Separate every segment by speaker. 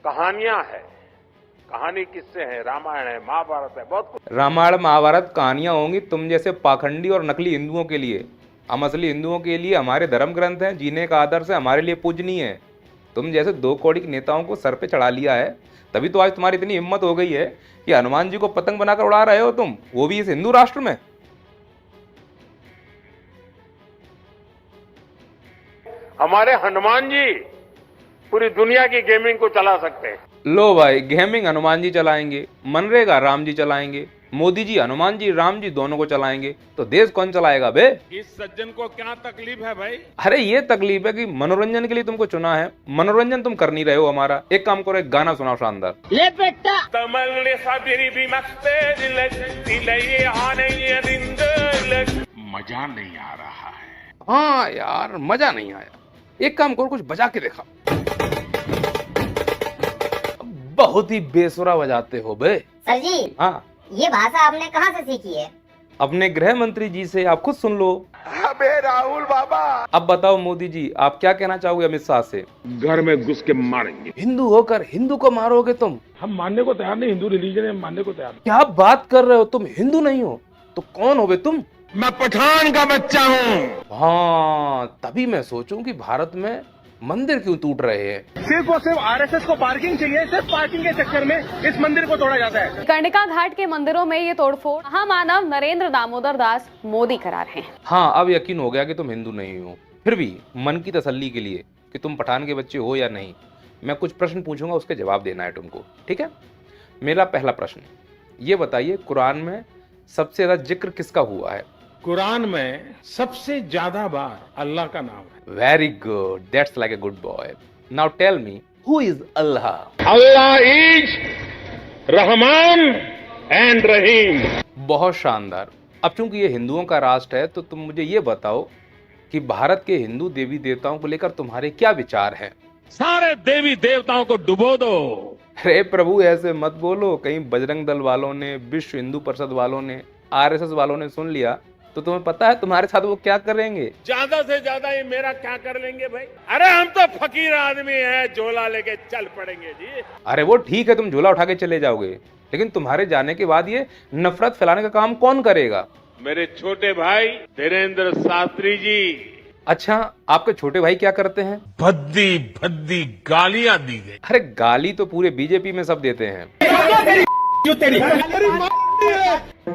Speaker 1: कहानियां है, कहानी किससे है, रामायण है, महाभारत है, बहुत कुछ।
Speaker 2: रामायण महाभारत कहानियां होंगी तुम जैसे पाखंडी और नकली हिंदुओं के लिए। हम असली हिंदुओं के लिए हमारे धर्म ग्रंथ हैं, जीने का आदर्श है, हमारे लिए पूजनीय है। तुम जैसे दो कौड़ी के नेताओं को सर पे चढ़ा लिया है, तभी तो आज तुम्हारी इतनी हिम्मत हो गई है कि हनुमान जी को पतंग बनाकर उड़ा रहे हो तुम, वो भी इस हिंदू राष्ट्र में।
Speaker 1: हमारे हनुमान जी पूरी दुनिया की गेमिंग को चला सकते हैं।
Speaker 2: लो भाई, गेमिंग हनुमान जी चलाएंगे, मनरेगा राम जी चलाएंगे, मोदी जी हनुमान जी राम जी दोनों को चलाएंगे, तो देश कौन चलाएगा बे?
Speaker 1: इस सज्जन को क्या तकलीफ है भाई?
Speaker 2: अरे ये तकलीफ है कि मनोरंजन के लिए तुमको चुना है, मनोरंजन तुम कर नहीं रहे हो हमारा। एक काम करो, एक गाना सुनाओ शानदार।
Speaker 3: ले बेटा
Speaker 1: मजा नहीं आ रहा है।
Speaker 2: हाँ यार, मजा नहीं आया। एक काम करो, कुछ बजा के देखा। बहुत ही बेसुरा बजाते हो बे।
Speaker 3: सर जी,
Speaker 2: हाँ,
Speaker 3: ये भाषा आपने कहाँ से सीखी है?
Speaker 2: अपने गृह मंत्री जी से, आप खुद सुन लो।
Speaker 1: अबे राहुल बाबा,
Speaker 2: अब बताओ मोदी जी, आप क्या कहना चाहोगे अमित शाह से?
Speaker 1: घर में घुस के मारेंगे।
Speaker 2: हिंदू होकर हिंदू को मारोगे तुम?
Speaker 1: हम मानने को तैयार नहीं, हिंदू रिलीजन है, मानने को तैयार।
Speaker 2: क्या बात कर रहे हो? तुम हिंदू नहीं हो तो कौन हो बे तुम?
Speaker 1: मैं पठान का बच्चा हूँ।
Speaker 2: हाँ, तभी मैं सोचूं कि भारत में मंदिर क्यों टूट रहे हैं।
Speaker 4: सिर्फ और सिर्फ आरएसएस को पार्किंग चाहिए, सिर्फ पार्किंग के चक्कर में इस मंदिर को तोड़ा जाता है।
Speaker 5: कर्णिका घाट के मंदिरों में ये तोड़फोड़ महामानव नरेंद्र दामोदर दास मोदी करा रहे हैं।
Speaker 2: हाँ, अब यकीन हो गया कि तुम हिंदू नहीं हो। फिर भी मन की तसल्ली के लिए कि तुम पठान के बच्चे हो या नहीं, मैं कुछ प्रश्न पूछूंगा, उसके जवाब देना है तुमको, ठीक है? मेरा पहला प्रश्न, ये बताइए कुरान में सबसे ज्यादा जिक्र किसका हुआ है?
Speaker 6: कुरान में सबसे ज्यादा बार अल्लाह का नाम है।
Speaker 2: Very good, that's like a good boy. Now tell me, who is Allah?
Speaker 1: Allah is Rahman and Rahim.
Speaker 2: बहुत शानदार। अब चूंकि ये हिंदुओं का राष्ट्र है, तो तुम मुझे ये बताओ कि भारत के हिंदू देवी देवताओं को लेकर तुम्हारे क्या विचार हैं?
Speaker 6: सारे देवी देवताओं को डुबो दो।
Speaker 2: अरे प्रभु, ऐसे मत बोलो, कहीं बजरंग दल वालों ने, विश्व हिंदू परिषद वालों ने, आरएसएस वालों ने सुन लिया तो तुम्हें पता है तुम्हारे साथ वो क्या करेंगे?
Speaker 1: ज्यादा से ज्यादा ये मेरा क्या कर लेंगे भाई? अरे हम तो फकीर आदमी हैं, झोला लेके चल पड़ेंगे जी।
Speaker 2: अरे वो ठीक है, तुम झोला उठा के चले जाओगे, लेकिन तुम्हारे जाने के बाद ये नफरत फैलाने का काम कौन करेगा?
Speaker 1: मेरे छोटे भाई धीरेन्द्र शास्त्री जी।
Speaker 2: अच्छा, आपके छोटे भाई क्या करते हैं?
Speaker 6: भद्दी भद्दी गालियां दी गई।
Speaker 2: अरे गाली तो पूरे बीजेपी में सब देते हैं।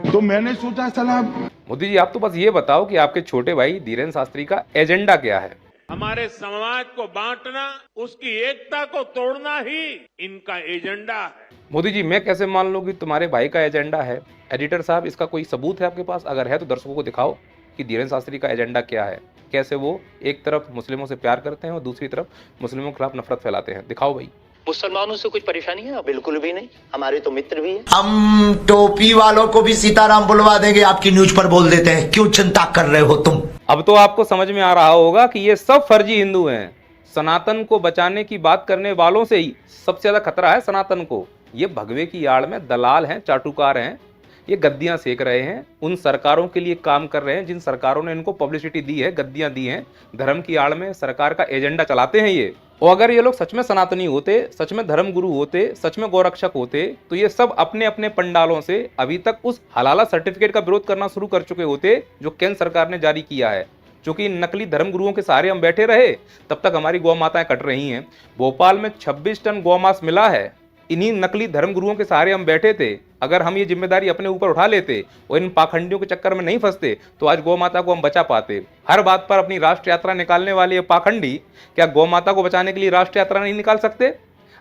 Speaker 4: तो मैंने सोचा साला।
Speaker 2: मोदी जी, आप तो बस ये बताओ कि आपके छोटे भाई धीरेन्द्र शास्त्री का एजेंडा क्या है?
Speaker 1: हमारे समाज को बांटना, उसकी एकता को तोड़ना ही इनका एजेंडा है।
Speaker 2: मोदी जी, मैं कैसे मान लूं कि तुम्हारे भाई का एजेंडा है? एडिटर साहब, इसका कोई सबूत है आपके पास? अगर है तो दर्शकों को दिखाओ कि धीरेन्द्र शास्त्री का एजेंडा क्या है, कैसे वो एक तरफ मुस्लिमों से प्यार करते हैं और दूसरी तरफ मुस्लिमों के खिलाफ नफरत फैलाते हैं। दिखाओ भाई।
Speaker 7: मुसलमानों से कुछ परेशानी है? बिल्कुल भी नहीं, हमारे तो मित्र भी है।
Speaker 8: हम टोपी वालों को भी सीताराम बुलवा देंगे, आपकी न्यूज पर बोल देते हैं। क्यों चिंता कर रहे हो तुम?
Speaker 2: अब तो आपको समझ में आ रहा होगा कि ये सब फर्जी हिंदू हैं। सनातन को बचाने की बात करने वालों से ही सबसे ज्यादा खतरा है सनातन को। ये भगवे की आड़ में दलाल हैं, चाटुकार हैं, ये गद्दियां सेक रहे हैं, उन सरकारों के लिए काम कर रहे हैं जिन सरकारों ने इनको पब्लिसिटी दी है, गद्दियां दी हैं। धर्म की आड़ में सरकार का एजेंडा चलाते हैं ये। और अगर ये लोग सच में सनातनी होते, सच में धर्म गुरु होते, सच में गौरक्षक होते, तो ये सब अपने अपने पंडालों से अभी तक उस हलाला सर्टिफिकेट का विरोध करना शुरू कर चुके होते जो केंद्र सरकार ने जारी किया है। क्योंकि नकली धर्म गुरुओं के सहारे हम बैठे रहे, तब तक हमारी गौ माताएं कट रही हैं। भोपाल में 26 टन गौमांस मिला है, इन्हीं नकली धर्म गुरुओं के सहारे हम बैठे थे। अगर हम ये जिम्मेदारी अपने ऊपर उठा लेते और इन पाखंडियों के चक्कर में नहीं फंसते तो आज गौ माता को हम बचा पाते। हर बात पर अपनी राष्ट्र यात्रा निकालने वाले ये पाखंडी क्या गौ माता को बचाने के लिए राष्ट्र यात्रा नहीं निकाल सकते?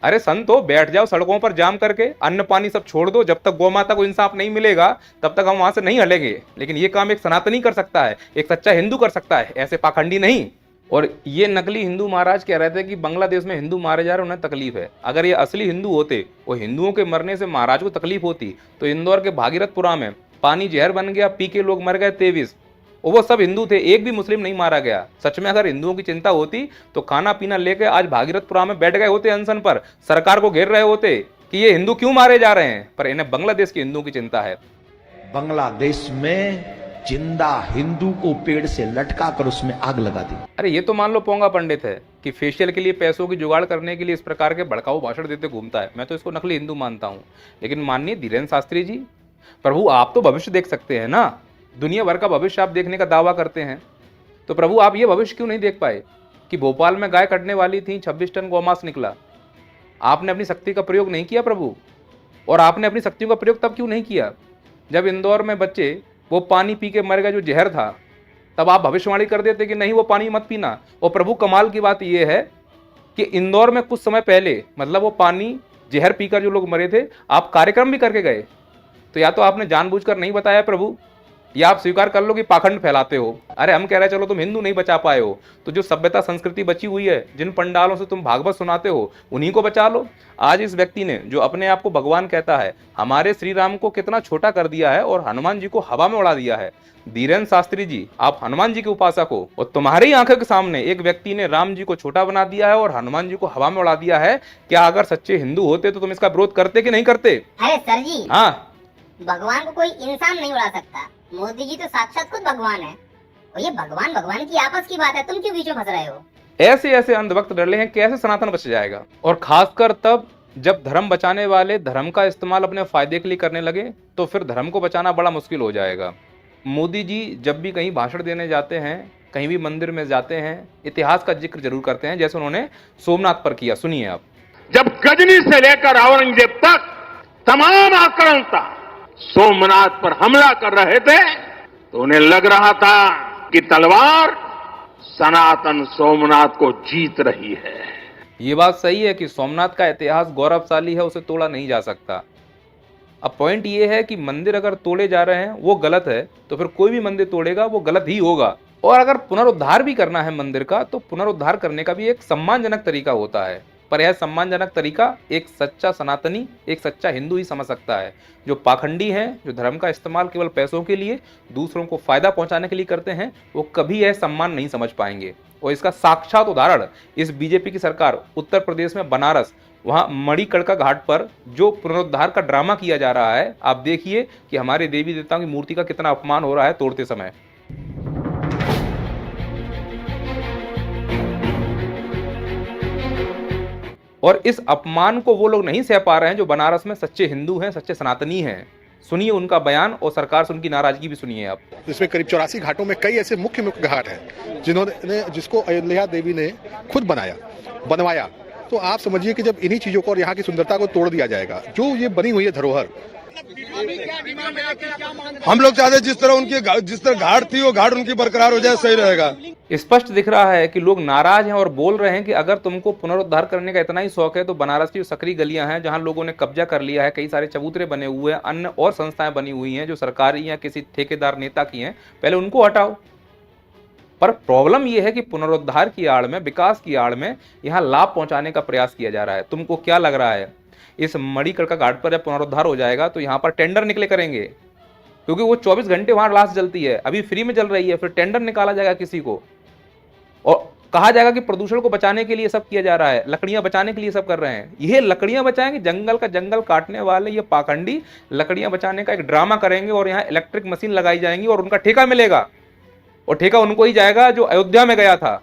Speaker 2: अरे संतो, बैठ जाओ सड़कों पर जाम करके, अन्न पानी सब छोड़ दो। जब तक गौ माता को इंसाफ नहीं मिलेगा तब तक हम वहां से नहीं हलेंगे। लेकिन ये काम एक सनातनी कर सकता है, एक सच्चा हिंदू कर सकता है, ऐसे पाखंडी नहीं। और ये नकली हिंदू महाराज कह रहे थे कि बांग्लादेश में हिंदू मारे जा रहे, उन्हें तकलीफ है। अगर ये असली हिंदू होते और हिंदुओं के मरने से महाराज को तकलीफ होती तो इंदौर के भागीरथपुरा में पानी जहर बन गया, पी के लोग मर गए 23, और वो सब हिंदू थे, एक भी मुस्लिम नहीं मारा गया। सच में अगर हिंदुओं की चिंता होती तो खाना पीना लेके आज भागीरथपुरा में बैठ गए होते अनशन पर, सरकार को घेर रहे होते कि ये हिंदू क्यों मारे जा रहे हैं। पर इन्हें बांग्लादेश के हिंदुओं की चिंता है।
Speaker 8: बांग्लादेश में जिंदा हिंदू को पेड़ से लटका कर उसमें आग लगा दी।
Speaker 2: अरे ये तो मान लो पोंगा पंडित है कि फेशियल के लिए पैसों की जुगाड़ करने के लिए इस प्रकार के भड़काऊ भाषण देते घूमता है। मैं तो इसको नकली हिंदू मानता हूँ। लेकिन माननीय धीरेन्द्र शास्त्री जी, प्रभु आप तो भविष्य देख सकते हैं ना, दुनिया भर का भविष्य आप देखने का दावा करते हैं, तो प्रभु आप ये भविष्य क्यों नहीं देख पाए कि भोपाल में गाय कटने वाली थी, 26 टन गौमांस निकला। आपने अपनी शक्ति का प्रयोग नहीं किया प्रभु, और आपने अपनी शक्तियों का प्रयोग तब क्यों नहीं किया जब इंदौर में बच्चे वो पानी पी के मर गए जो जहर था। तब आप भविष्यवाणी कर देते कि नहीं वो पानी मत पीना। और प्रभु कमाल की बात यह है कि इंदौर में कुछ समय पहले, मतलब वो पानी जहर पीकर जो लोग मरे थे, आप कार्यक्रम भी करके गए। तो या तो आपने जानबूझकर नहीं बताया प्रभु, या आप स्वीकार कर लो कि पाखंड फैलाते हो। अरे हम कह रहे हैं चलो तुम हिंदू नहीं बचा पाए हो, तो जो सभ्यता संस्कृति बची हुई है, जिन पंडालों से तुम भागवत सुनाते हो, उन्हीं को बचा लो। आज इस व्यक्ति ने जो अपने आप को भगवान कहता है, हमारे श्री राम को कितना छोटा कर दिया है और हनुमान जी को हवा में उड़ा दिया है। धीरेन्द्र शास्त्री जी, आप हनुमान जी के उपासक हो, और तुम्हारी आंखों के सामने एक व्यक्ति ने राम जी को छोटा बना दिया है और हनुमान जी को हवा में उड़ा दिया है। क्या अगर सच्चे हिंदू होते तो तुम इसका विरोध करते कि नहीं करते?
Speaker 3: अरे सर जी, हाँ, भगवान को कोई इंसान नहीं उड़ा सकता। मोदी जी तो साक्षात खुद भगवान है, और ये भगवान भगवान की आपस की बात है, तुम क्यों बीच में फंस रहे हो?
Speaker 2: ऐसे ऐसे अंधभक्त डरले हैं, कैसे सनातन बच जाएगा। और खासकर तब जब धर्म बचाने वाले धर्म का इस्तेमाल अपने फायदे के लिए करने लगे, तो फिर धर्म को बचाना बड़ा मुश्किल हो जाएगा। मोदी जी जब भी कहीं भाषण देने जाते हैं, कहीं भी मंदिर में जाते हैं, इतिहास का जिक्र जरूर करते हैं, जैसे उन्होंने सोमनाथ पर किया। सुनिए आप।
Speaker 1: जब गजनी से लेकर औरंगजेब तक तमाम आक्रांता सोमनाथ पर हमला कर रहे थे, तो उन्हें लग रहा था कि तलवार सनातन सोमनाथ को जीत रही है।
Speaker 2: ये बात सही है कि सोमनाथ का इतिहास गौरवशाली है, उसे तोड़ा नहीं जा सकता। अब पॉइंट ये है कि मंदिर अगर तोड़े जा रहे हैं वो गलत है, तो फिर कोई भी मंदिर तोड़ेगा वो गलत ही होगा। और अगर पुनरुद्धार भी करना है मंदिर का, तो पुनरुद्धार करने का भी एक सम्मानजनक तरीका होता है। पर यह सम्मानजनक तरीका एक सच्चा सनातनी, एक सच्चा हिंदू ही समझ सकता है। जो पाखंडी हैं, जो धर्म का इस्तेमाल केवल पैसों के लिए, दूसरों को फायदा पहुंचाने के लिए करते हैं, वो कभी यह सम्मान नहीं समझ पाएंगे। और इसका साक्षात उदाहरण इस बीजेपी की सरकार उत्तर प्रदेश में बनारस, वहां मणिकर्णिका घाट पर जो पुनरुद्धार का ड्रामा किया जा रहा है, आप देखिए कि हमारे देवी देवताओं की मूर्ति का कितना अपमान हो रहा है तोड़ते समय। और इस अपमान को वो लोग नहीं सह पा रहे हैं जो बनारस में सच्चे हिंदू हैं, सच्चे सनातनी हैं। सुनिए उनका बयान, और सरकार से उनकी नाराजगी भी सुनिए आप।
Speaker 9: जिसमें करीब 84 घाटों में कई ऐसे मुख्य मुख्य घाट हैं जिसको अयोध्या देवी ने खुद बनवाया। तो आप समझिए कि जब इन्हीं चीजों को और यहाँ की सुंदरता को तोड़ दिया जाएगा, जो ये बनी हुई है धरोहर,
Speaker 10: हम लोग चाहते हैं जिस तरह घाट थी वो घाट उनकी बरकरार हो जाए, सही रहेगा।
Speaker 2: स्पष्ट दिख रहा है कि लोग नाराज हैं और बोल रहे हैं कि अगर तुमको पुनरुद्धार करने का इतना ही शौक है, तो बनारस की जो सकरी गलियां हैं जहां लोगों ने कब्जा कर लिया है, कई सारे चबूतरे बने हुए हैं, अन्य और संस्थाएं बनी हुई हैं जो सरकारी या किसी ठेकेदार नेता की हैं, पहले उनको हटाओ। पर प्रॉब्लम यह है कि पुनरुद्धार की आड़ में, विकास की आड़ में यहाँ लाभ पहुंचाने का प्रयास किया जा रहा है। तुमको क्या लग रहा है, इस मणिकर्णिका घाट पर जब पुनरुद्धार हो जाएगा तो यहाँ पर टेंडर निकले करेंगे? क्योंकि वो 24 घंटे वहां लाश जलती है, अभी फ्री में जल रही है, फिर टेंडर निकाला जाएगा किसी को, और कहा जाएगा कि प्रदूषण को बचाने के लिए सब किया जा रहा है, लकड़ियां बचाने के लिए सब कर रहे हैं। ये लकड़ियां बचाएंगे, जंगल का जंगल काटने वाले ये पाखंडी लकड़ियां बचाने का एक ड्रामा करेंगे, और यहाँ इलेक्ट्रिक मशीन लगाई जाएंगी और उनका ठेका मिलेगा, और ठेका उनको ही जाएगा जो अयोध्या में गया था।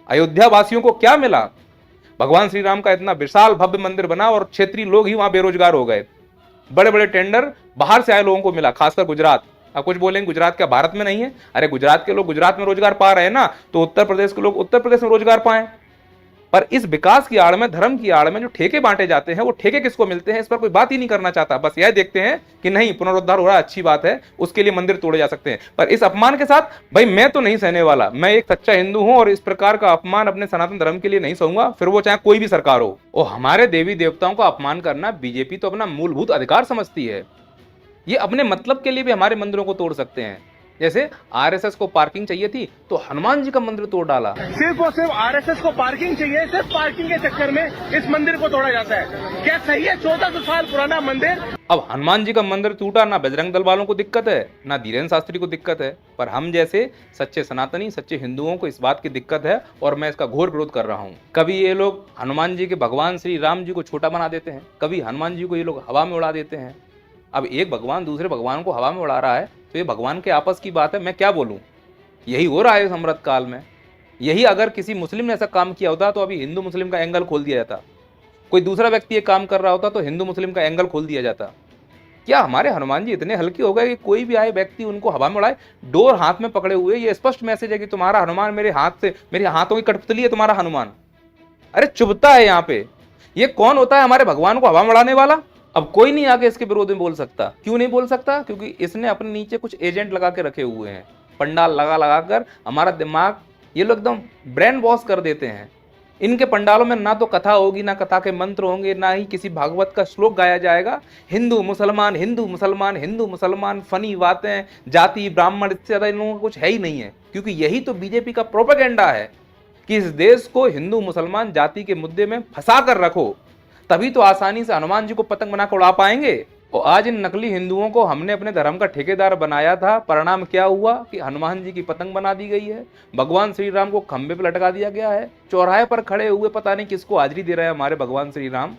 Speaker 2: अयोध्या वासियों को क्या मिला? भगवान श्री राम का इतना विशाल भव्य मंदिर बना और क्षेत्रीय लोग ही वहां बेरोजगार हो गए। बड़े बड़े टेंडर बाहर से आए लोगों को मिला, खासकर गुजरात। अब कुछ बोलेंगे गुजरात क्या भारत में नहीं है? अरे गुजरात के लोग गुजरात में रोजगार पा रहे हैं ना, तो उत्तर प्रदेश के लोग उत्तर प्रदेश में रोजगार पाएं। पर इस विकास की आड़ में, धर्म की आड़ में जो ठेके बांटे जाते हैं, वो ठेके किसको मिलते हैं, इस पर कोई बात ही नहीं करना चाहता। बस यह देखते हैं कि नहीं पुनरुद्धार हो रहा है, अच्छी बात है, उसके लिए मंदिर तोड़े जा सकते हैं। पर इस अपमान के साथ भाई मैं तो नहीं सहने वाला। मैं एक सच्चा हिंदू हूं और इस प्रकार का अपमान अपने सनातन धर्म के लिए नहीं सहूंगा, फिर वो चाहे कोई भी सरकार हो। और हमारे देवी देवताओं का अपमान करना बीजेपी तो अपना मूलभूत अधिकार समझती है। ये अपने मतलब के लिए भी हमारे मंदिरों को तोड़ सकते हैं। जैसे आरएसएस को पार्किंग चाहिए थी तो हनुमान जी का मंदिर तोड़ डाला।
Speaker 4: सिर्फ और सिर्फ आरएसएस को पार्किंग चाहिए, सिर्फ पार्किंग के चक्कर में इस मंदिर को तोड़ा जाता है। क्या सही है? 1400 साल पुराना मंदिर।
Speaker 2: अब हनुमान जी का मंदिर टूटा, ना बजरंग दल वालों को दिक्कत है, ना धीरेन्द्र शास्त्री को दिक्कत है, पर हम जैसे सच्चे सनातनी, सच्चे हिंदुओं को इस बात की दिक्कत है, और मैं इसका घोर विरोध कर रहा हूँ। कभी ये लोग हनुमान जी के भगवान श्री राम जी को छोटा बना देते हैं, कभी हनुमान जी को ये लोग हवा में उड़ा देते हैं। अब एक भगवान दूसरे भगवान को हवा में उड़ा रहा है, तो ये भगवान के आपस की बात है, मैं क्या बोलूं। यही हो रहा है इस अमृत काल में। यही अगर किसी मुस्लिम ने ऐसा काम किया होता तो अभी हिंदू मुस्लिम का एंगल खोल दिया जाता। कोई दूसरा व्यक्ति ये काम कर रहा होता तो हिंदू मुस्लिम का एंगल खोल दिया जाता। क्या हमारे हनुमान जी इतने हल्के हो गए कि कोई भी आए व्यक्ति उनको हवा में उड़ाए? डोर हाथ में पकड़े हुए, ये स्पष्ट मैसेज है कि तुम्हारा हनुमान मेरे हाथ से, मेरे हाथों की कठपुतली है तुम्हारा हनुमान। अरे चुभता है यहाँ पे। ये कौन होता है हमारे भगवान को हवा में उड़ाने वाला? अब कोई नहीं आके इसके विरोध में बोल सकता। क्यों नहीं बोल सकता? क्योंकि इसने अपने नीचे कुछ एजेंट लगा के रखे हुए हैं, पंडाल लगा लगा कर हमारा दिमाग ये लोग एकदम ब्रेन वॉश कर देते हैं। इनके पंडालों में ना तो कथा होगी, ना कथा के मंत्र होंगे, ना ही किसी भागवत का श्लोक गाया जाएगा। हिंदू मुसलमान, हिंदू मुसलमान, हिंदू मुसलमान, फनी बातें, जाति ब्राह्मण, इससे ज्यादा इन लोगों का कुछ है ही नहीं है। क्योंकि यही तो बीजेपी का प्रोपेगेंडा है कि इस देश को हिंदू मुसलमान जाति के मुद्दे में फंसा कर रखो, तभी तो आसानी से हनुमान जी को पतंग बनाकर उड़ा पाएंगे। और आज इन नकली हिंदुओं को हमने अपने धर्म का ठेकेदार बनाया था, परिणाम क्या हुआ कि हनुमान जी की पतंग बना दी गई है, भगवान श्री राम को खंबे पर लटका दिया गया है, चौराहे पर खड़े हुए पता नहीं किसको हाजिरी दे रहे हैं हमारे भगवान श्री राम,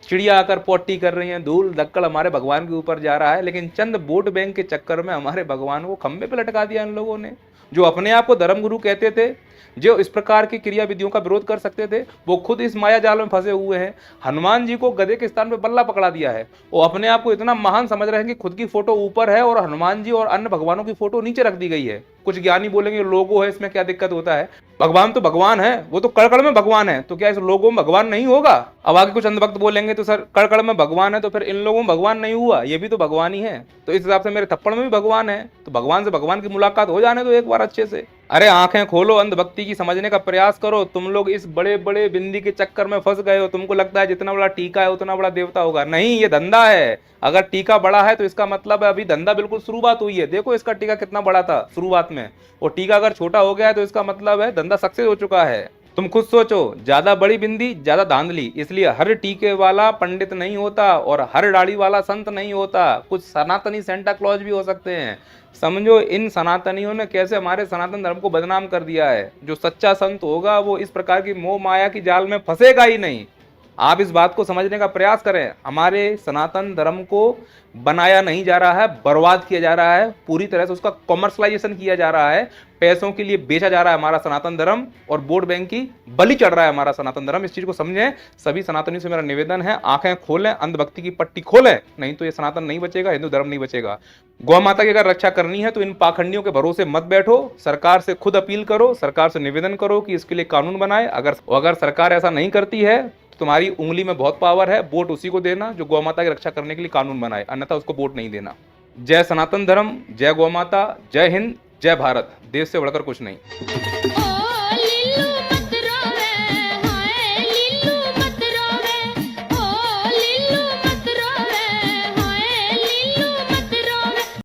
Speaker 2: चिड़िया आकर पोटी कर रही हैं, धूल धक्कड़ हमारे भगवान के ऊपर जा रहा है, लेकिन चंद वोट बैंक के चक्कर में हमारे भगवान को खंबे पर लटका दिया इन लोगों ने। जो अपने आप को धर्मगुरु कहते थे, जो इस प्रकार की क्रिया विधियों का विरोध कर सकते थे, वो खुद इस माया जाल में फंसे हुए हैं। हनुमान जी को गधे के स्थान पे बल्ला पकड़ा दिया है। वो अपने आप को इतना महान समझ रहे हैं कि खुद की फोटो ऊपर है और हनुमान जी और अन्य भगवानों की फोटो नीचे रख दी गई है। कुछ ज्ञानी बोलेंगे लोगो है, इसमें क्या दिक्कत होता है? भगवान तो भगवान है, वो तो कड़कड़ में भगवान है, तो क्या इस लोगों में भगवान नहीं होगा? अब आगे कुछ अंधभक्त बोलेंगे तो सर कड़कड़ में भगवान है तो फिर इन लोगों में भगवान नहीं हुआ, ये भी तो भगवान ही है, तो इस हिसाब से मेरे थप्पड़ में भी भगवान है, तो भगवान से भगवान की मुलाकात हो जाने दो एक बार अच्छे से। अरे आंखें खोलो, अंधभक्ति की समझने का प्रयास करो। तुम लोग इस बड़े बड़े बिंदी के चक्कर में फंस गए हो। तुमको लगता है जितना बड़ा टीका है उतना बड़ा देवता होगा। नहीं, ये धंधा है। अगर टीका बड़ा है तो इसका मतलब है अभी धंधा बिल्कुल शुरुआत हुई है। देखो इसका टीका कितना बड़ा था शुरुआत में, और टीका अगर छोटा हो गया है तो इसका मतलब है धंधा सक्सेस हो चुका है। तुम खुद सोचो, ज्यादा बड़ी बिंदी ज्यादा धांधली, इसलिए हर टीके वाला पंडित नहीं होता और हर दाढ़ी वाला संत नहीं होता। कुछ सनातनी सेंटा क्लॉज भी हो सकते हैं। समझो इन सनातनियों ने कैसे हमारे सनातन धर्म को बदनाम कर दिया है। जो सच्चा संत होगा वो इस प्रकार की मोह माया की जाल में फंसेगा ही नहीं। आप इस बात को समझने का प्रयास करें। हमारे सनातन धर्म को बनाया नहीं जा रहा है, बर्बाद किया जा रहा है, पूरी तरह से उसका कॉमर्शलाइजेशन किया जा रहा है, पैसों के लिए बेचा जा रहा है हमारा सनातन धर्म, और वोट बैंक की बलि चढ़ रहा है हमारा सनातन धर्म। इस चीज को समझें। सभी सनातनियों से मेरा निवेदन है, आंखें खोलें, अंधभक्ति की पट्टी खोलें, नहीं तो ये सनातन नहीं बचेगा, हिंदू धर्म नहीं बचेगा। गौ माता की अगर रक्षा करनी है तो इन पाखंडियों के भरोसे मत बैठो। सरकार से खुद अपील करो, सरकार से निवेदन करो कि इसके लिए कानून बनाए। अगर सरकार ऐसा नहीं करती है, तुम्हारी उंगली में बहुत पावर है, वोट उसी को देना जो गौ माता की रक्षा करने के लिए कानून बनाए, अन्यथा उसको वोट नहीं देना। जय सनातन धर्म, जय गौ माता, जय हिंद, जय भारत। देश से बढ़कर कुछ नहीं।